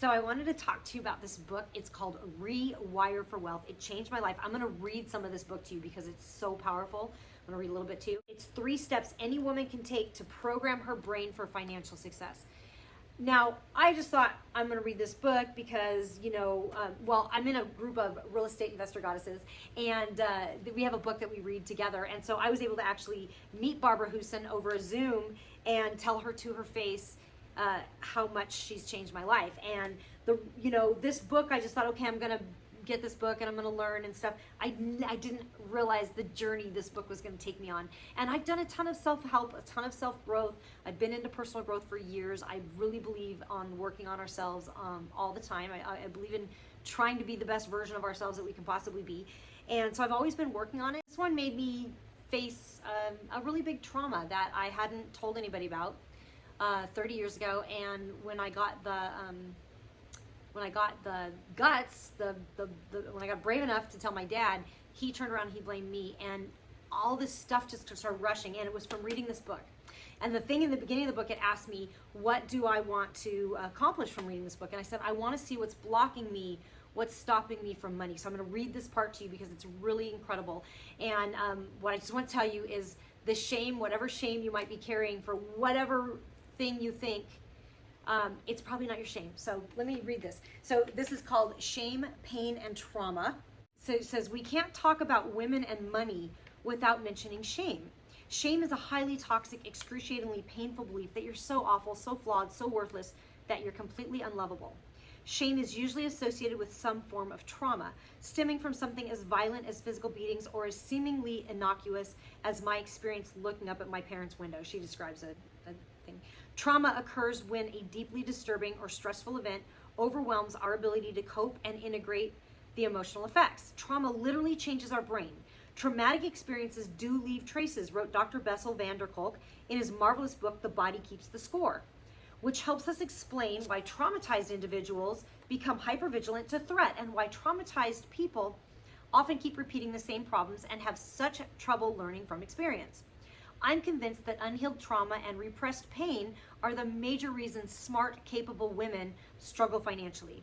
So I wanted to talk to you about this book. It's called Rewire for Wealth. It changed my life. I'm going to read some of this book to you because it's so powerful. I'm going to read a little bit to you. It's 3 steps any woman can take to program her brain for financial success. Now, I just thought I'm going to read this book because, I'm in a group of real estate investor goddesses, and we have a book that we read together. And so I was able to actually meet Barbara Huson over a Zoom and tell her to her face how much she's changed my life. And this book, I just thought, okay, I'm going to get this book and I'm going to learn and stuff. I didn't realize the journey this book was going to take me on. And I've done a ton of self-help, a ton of self-growth. I've been into personal growth for years. I really believe on working on ourselves all the time. I believe in trying to be the best version of ourselves that we can possibly be. And so I've always been working on it. This one made me face a really big trauma that I hadn't told anybody about 30 years ago. And when I got the guts, when I got brave enough to tell my dad, he turned around and he blamed me, and all this stuff just started rushing, and it was from reading this book. And the thing in the beginning of the book, it asked me, what do I want to accomplish from reading this book? And I said, I want to see what's blocking me, what's stopping me from money. So I'm going to read this part to you because it's really incredible. And what I just want to tell you is the shame, whatever shame you might be carrying for whatever thing you think, it's probably not your shame. So let me read this. So this is called Shame, Pain, and Trauma. So it says, we can't talk about women and money without mentioning shame. Shame is a highly toxic, excruciatingly painful belief that you're so awful, so flawed, so worthless, that you're completely unlovable. Shame is usually associated with some form of trauma, stemming from something as violent as physical beatings or as seemingly innocuous as my experience looking up at my parents' window. She describes a thing. Trauma occurs when a deeply disturbing or stressful event overwhelms our ability to cope and integrate the emotional effects. Trauma literally changes our brain. Traumatic experiences do leave traces, wrote Dr. Bessel van der Kolk in his marvelous book, The Body Keeps the Score, which helps us explain why traumatized individuals become hypervigilant to threat and why traumatized people often keep repeating the same problems and have such trouble learning from experience. I'm convinced that unhealed trauma and repressed pain are the major reasons smart, capable women struggle financially.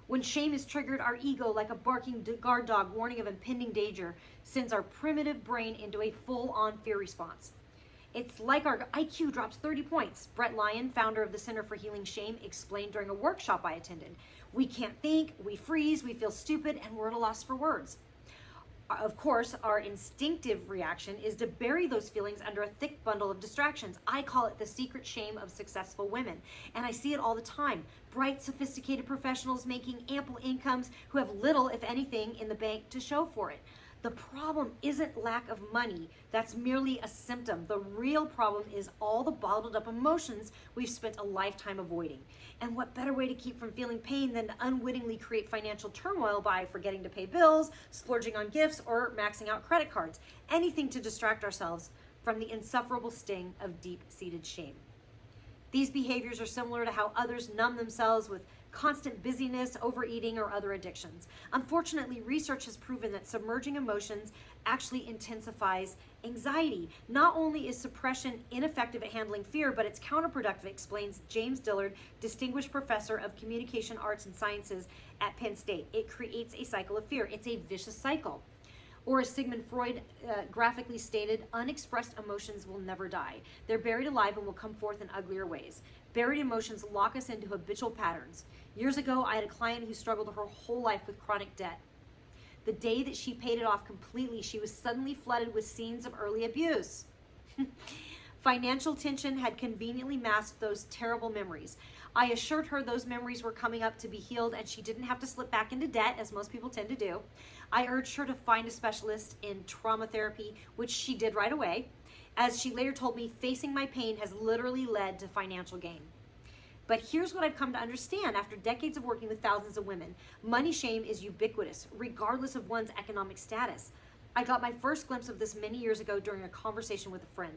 When shame is triggered, our ego, like a barking guard dog warning of impending danger, sends our primitive brain into a full-on fear response. It's like our IQ drops 30 points. Brett Lyon, founder of the Center for Healing Shame, explained during a workshop I attended. We can't think, we freeze, we feel stupid, and we're at a loss for words. Of course, our instinctive reaction is to bury those feelings under a thick bundle of distractions. I call it the secret shame of successful women. And I see it all the time. Bright, sophisticated professionals making ample incomes who have little, if anything, in the bank to show for it. The problem isn't lack of money. That's merely a symptom. The real problem is all the bottled up emotions we've spent a lifetime avoiding. And what better way to keep from feeling pain than to unwittingly create financial turmoil by forgetting to pay bills, splurging on gifts, or maxing out credit cards. Anything to distract ourselves from the insufferable sting of deep-seated shame. These behaviors are similar to how others numb themselves with constant busyness, overeating, or other addictions. Unfortunately, research has proven that submerging emotions actually intensifies anxiety. Not only is suppression ineffective at handling fear, but it's counterproductive, explains James Dillard, distinguished professor of communication arts and sciences at Penn State. It creates a cycle of fear. It's a vicious cycle. Or as Sigmund Freud graphically stated, unexpressed emotions will never die. They're buried alive and will come forth in uglier ways. Buried emotions lock us into habitual patterns. Years ago, I had a client who struggled her whole life with chronic debt. The day that she paid it off completely, she was suddenly flooded with scenes of early abuse. Financial tension had conveniently masked those terrible memories. I assured her those memories were coming up to be healed and she didn't have to slip back into debt, as most people tend to do. I urged her to find a specialist in trauma therapy, which she did right away. As she later told me, facing my pain has literally led to financial gain. But here's what I've come to understand after decades of working with thousands of women. Money shame is ubiquitous, regardless of one's economic status. I got my first glimpse of this many years ago during a conversation with a friend.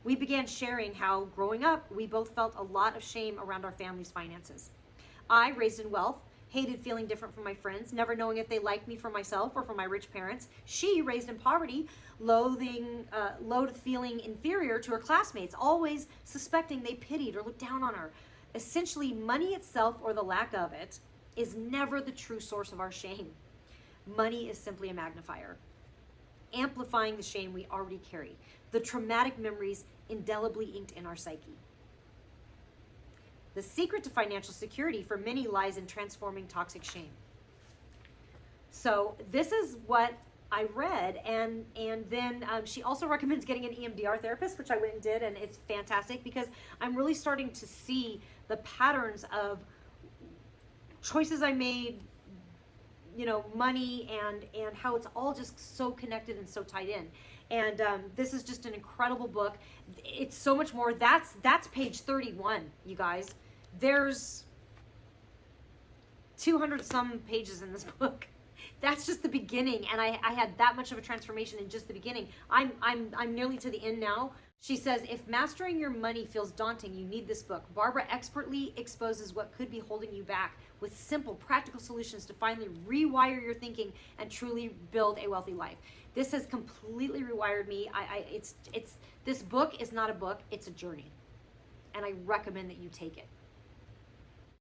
We began sharing how, growing up, we both felt a lot of shame around our family's finances. I, raised in wealth, hated feeling different from my friends, never knowing if they liked me for myself or for my rich parents. She, raised in poverty, loathed feeling inferior to her classmates, always suspecting they pitied or looked down on her. Essentially, money itself, or the lack of it, is never the true source of our shame. Money is simply a magnifier, amplifying the shame we already carry, the traumatic memories indelibly inked in our psyche. The secret to financial security for many lies in transforming toxic shame. So this is what I read, and then she also recommends getting an EMDR therapist, which I went and did, and it's fantastic because I'm really starting to see the patterns of choices I made, money, and how it's all just so connected and so tied in. And this is just an incredible book. It's so much more. That's page 31, you guys. There's 200 some pages in this book. That's just the beginning, and I had that much of a transformation in just the beginning. I'm nearly to the end now. She says, if mastering your money feels daunting, you need this book. Barbara expertly exposes what could be holding you back with simple, practical solutions to finally rewire your thinking and truly build a wealthy life. This has completely rewired me. This book is not a book, it's a journey. And I recommend that you take it.